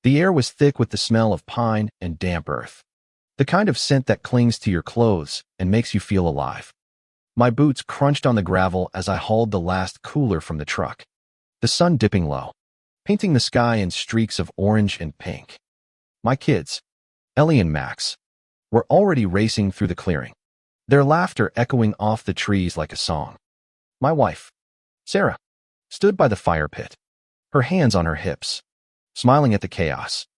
The air was thick with the smell of pine and damp earth. The kind of scent that clings to your clothes and makes you feel alive. My boots crunched on the gravel as I hauled the last cooler from the truck. The sun dipping low, painting the sky in streaks of orange and pink. My kids, Ellie and Max, were already racing through the clearing, their laughter echoing off the trees like a song. My wife, Sarah, stood by the fire pit, her hands on her hips, smiling at the chaos.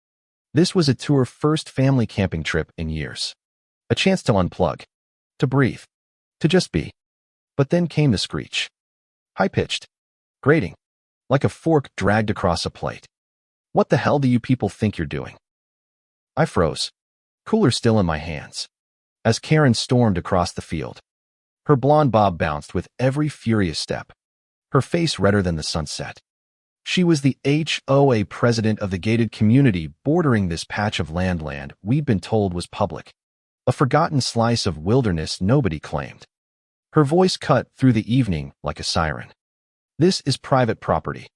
This was a tour first family camping trip in years. A chance to unplug, to breathe, to just be. But then came the screech. High-pitched, grating, like a fork dragged across a plate. What the hell do you people think you're doing? I froze, cooler still in my hands, as Karen stormed across the field. Her blonde bob bounced with every furious step, her face redder than the sunset. She was the HOA president of the gated community bordering this patch of land we'd been told was public, a forgotten slice of wilderness nobody claimed. Her voice cut through the evening like a siren. This is private property.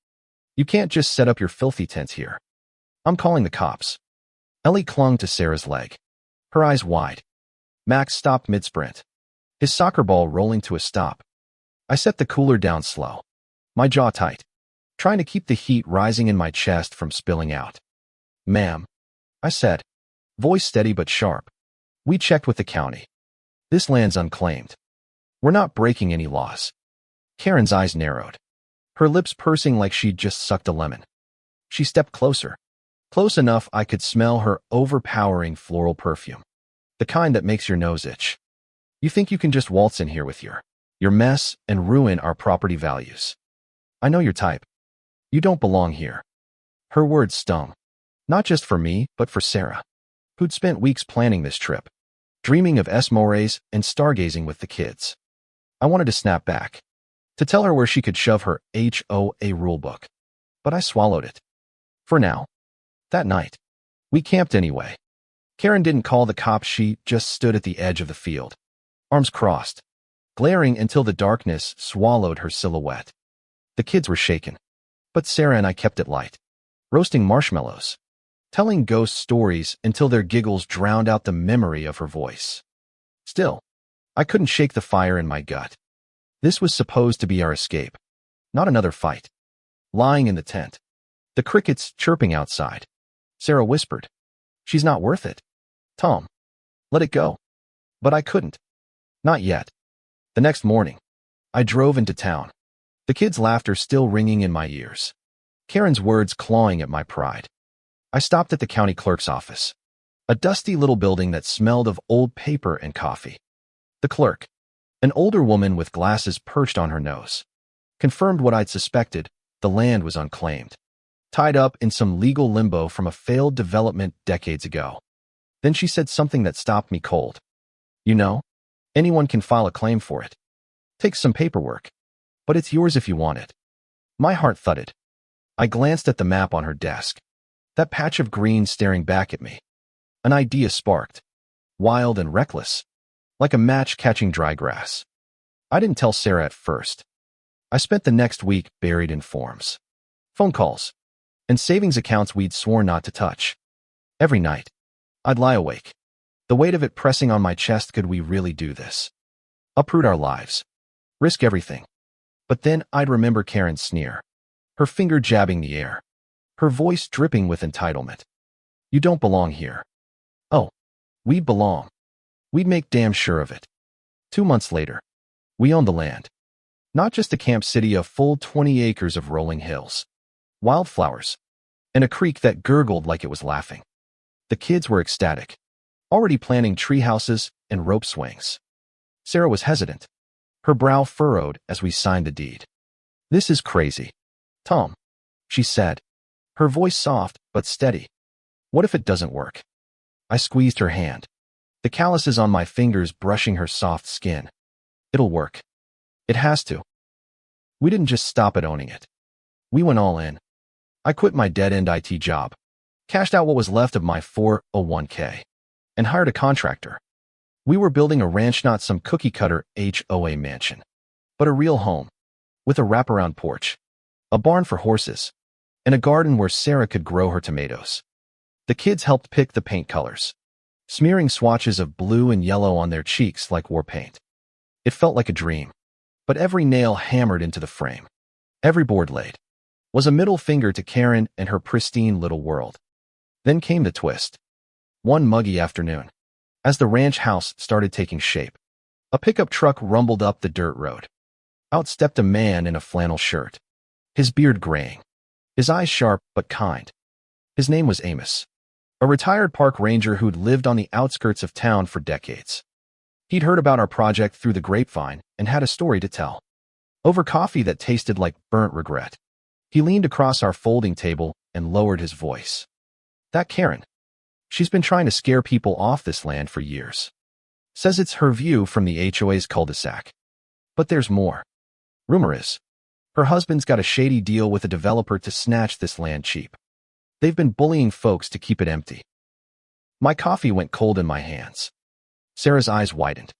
You can't just set up your filthy tents here. I'm calling the cops. Ellie clung to Sarah's leg, her eyes wide. Max stopped mid-sprint, his soccer ball rolling to a stop. I set the cooler down slow, my jaw tight, trying to keep the heat rising in my chest from spilling out. Ma'am, I said, voice steady but sharp. We checked with the county. This land's unclaimed. We're not breaking any laws. Karen's eyes narrowed, her lips pursing like she'd just sucked a lemon. She stepped closer, close enough I could smell her overpowering floral perfume, the kind that makes your nose itch. You think you can just waltz in here with your mess and ruin our property values? I know your type. You don't belong here. Her words stung, not just for me, but for Sarah, who'd spent weeks planning this trip, dreaming of s'mores and stargazing with the kids. I wanted to snap back, to tell her where she could shove her HOA rulebook, but I swallowed it. For now. That night, we camped anyway. Karen didn't call the cops, she just stood at the edge of the field, arms crossed, glaring until the darkness swallowed her silhouette. The kids were shaken, but Sarah and I kept it light, roasting marshmallows, telling ghost stories until their giggles drowned out the memory of her voice. Still, I couldn't shake the fire in my gut. This was supposed to be our escape, not another fight. Lying in the tent, the crickets chirping outside, Sarah whispered, "She's not worth it. Tom, let it go." But I couldn't. Not yet. The next morning, I drove into town, the kids' laughter still ringing in my ears, Karen's words clawing at my pride. I stopped at the county clerk's office, a dusty little building that smelled of old paper and coffee. The clerk, an older woman with glasses perched on her nose, confirmed what I'd suspected: the land was unclaimed, tied up in some legal limbo from a failed development decades ago. Then she said something that stopped me cold. You know, anyone can file a claim for it. Takes some paperwork, but it's yours if you want it. My heart thudded. I glanced at the map on her desk, that patch of green staring back at me. An idea sparked, wild and reckless, like a match catching dry grass. I didn't tell Sarah at first. I spent the next week buried in forms, phone calls, and savings accounts we'd sworn not to touch. Every night, I'd lie awake, the weight of it pressing on my chest. Could we really do this? Uproot our lives, risk everything. But then I'd remember Karen's sneer, her finger jabbing the air, her voice dripping with entitlement. You don't belong here. Oh, we'd belong. We'd make damn sure of it. 2 months later, we owned the land. Not just a camp city, a full 20 acres of rolling hills, wildflowers, and a creek that gurgled like it was laughing. The kids were ecstatic, already planning tree houses and rope swings. Sarah was hesitant, her brow furrowed as we signed the deed. "This is crazy, Tom," she said, her voice soft but steady. "What if it doesn't work?" I squeezed her hand, the calluses on my fingers brushing her soft skin. "It'll work. It has to." We didn't just stop at owning it. We went all in. I quit my dead-end IT job, cashed out what was left of my 401k, and hired a contractor. We were building a ranch, not some cookie-cutter HOA mansion, but a real home, with a wraparound porch, a barn for horses, and a garden where Sarah could grow her tomatoes. The kids helped pick the paint colors, smearing swatches of blue and yellow on their cheeks like war paint. It felt like a dream, but every nail hammered into the frame, every board laid, was a middle finger to Karen and her pristine little world. Then came the twist. One muggy afternoon, as the ranch house started taking shape, a pickup truck rumbled up the dirt road. Out stepped a man in a flannel shirt, his beard graying, his eyes sharp but kind. His name was Amos, a retired park ranger who'd lived on the outskirts of town for decades. He'd heard about our project through the grapevine and had a story to tell. Over coffee that tasted like burnt regret, he leaned across our folding table and lowered his voice. That Karen. She's been trying to scare people off this land for years. Says it's her view from the HOA's cul-de-sac. But there's more. Rumor is, her husband's got a shady deal with a developer to snatch this land cheap. They've been bullying folks to keep it empty. My coffee went cold in my hands. Sarah's eyes widened,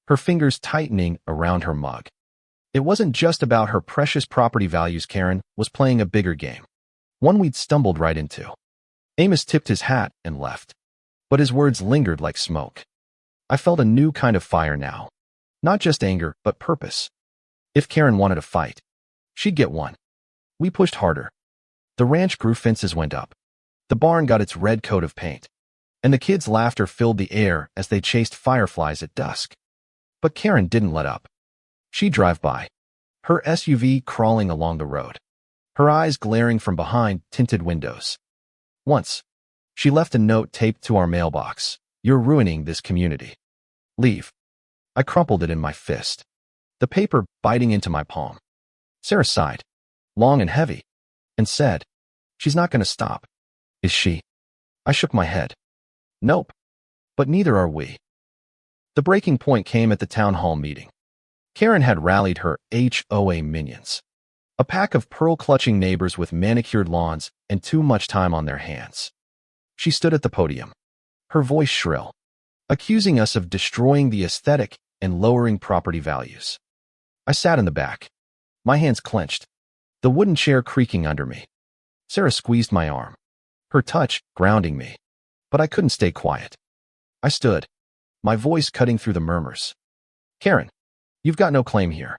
her fingers tightening around her mug. It wasn't just about her precious property values. Karen was playing a bigger game, one we'd stumbled right into. Amos tipped his hat and left, but his words lingered like smoke. I felt a new kind of fire now, not just anger, but purpose. If Karen wanted a fight, she'd get one. We pushed harder. The ranch grew, fences went up. The barn got its red coat of paint, and the kids' laughter filled the air as they chased fireflies at dusk. But Karen didn't let up. She'd drive by, her SUV crawling along the road, her eyes glaring from behind tinted windows. Once, she left a note taped to our mailbox. You're ruining this community. Leave. I crumpled it in my fist, the paper biting into my palm. Sarah sighed, long and heavy, and said, She's not going to stop, is she? I shook my head. Nope. But neither are we. The breaking point came at the town hall meeting. Karen had rallied her HOA minions, a pack of pearl-clutching neighbors with manicured lawns and too much time on their hands. She stood at the podium, her voice shrill, accusing us of destroying the aesthetic and lowering property values. I sat in the back, my hands clenched, the wooden chair creaking under me. Sarah squeezed my arm, her touch grounding me, but I couldn't stay quiet. I stood, my voice cutting through the murmurs. Karen, you've got no claim here.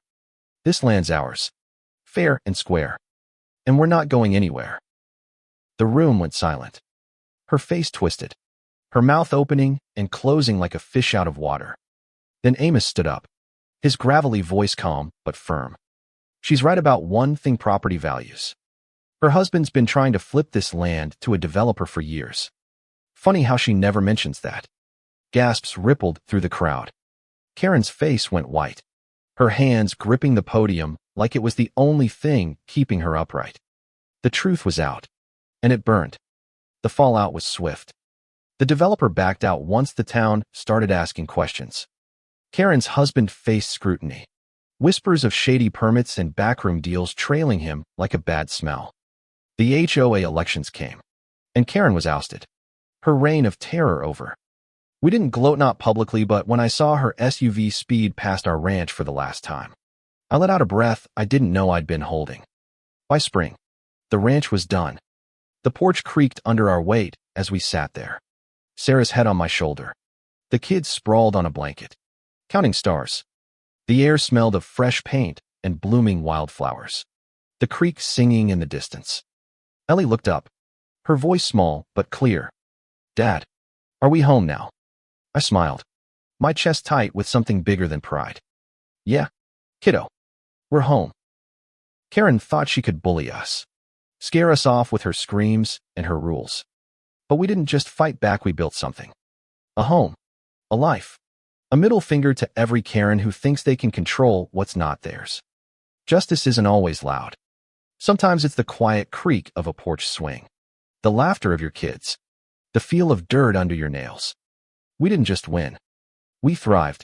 This land's ours, fair and square, and we're not going anywhere. The room went silent. Her face twisted, her mouth opening and closing like a fish out of water. Then Amos stood up, his gravelly voice calm but firm. She's right about one thing: property values. Her husband's been trying to flip this land to a developer for years. Funny how she never mentions that. Gasps rippled through the crowd. Karen's face went white, her hands gripping the podium like it was the only thing keeping her upright. The truth was out, and it burned. The fallout was swift. The developer backed out once the town started asking questions. Karen's husband faced scrutiny, whispers of shady permits and backroom deals trailing him like a bad smell. The HOA elections came, and Karen was ousted, her reign of terror over. We didn't gloat, not publicly, but when I saw her SUV speed past our ranch for the last time, I let out a breath I didn't know I'd been holding. By spring, the ranch was done. The porch creaked under our weight as we sat there, Sarah's head on my shoulder. The kids sprawled on a blanket, counting stars. The air smelled of fresh paint and blooming wildflowers, the creek singing in the distance. Ellie looked up, her voice small but clear. Dad, are we home now? I smiled, my chest tight with something bigger than pride. Yeah, kiddo, we're home. Karen thought she could bully us, scare us off with her screams and her rules. But we didn't just fight back, we built something. A home, a life, a middle finger to every Karen who thinks they can control what's not theirs. Justice isn't always loud. Sometimes it's the quiet creak of a porch swing, the laughter of your kids, the feel of dirt under your nails. We didn't just win. We thrived.